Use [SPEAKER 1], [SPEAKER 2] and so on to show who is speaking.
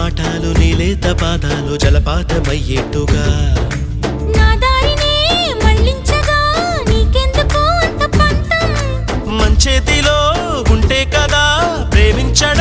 [SPEAKER 1] పాఠాలు నీలేత పాదాలు జలపాతమయ్యేట్టుగా
[SPEAKER 2] నా దారినే మళ్ళించగా నీకెందుకు అంత పంతం
[SPEAKER 1] మంచేతిలో ఉంటే కదా ప్రేమించడం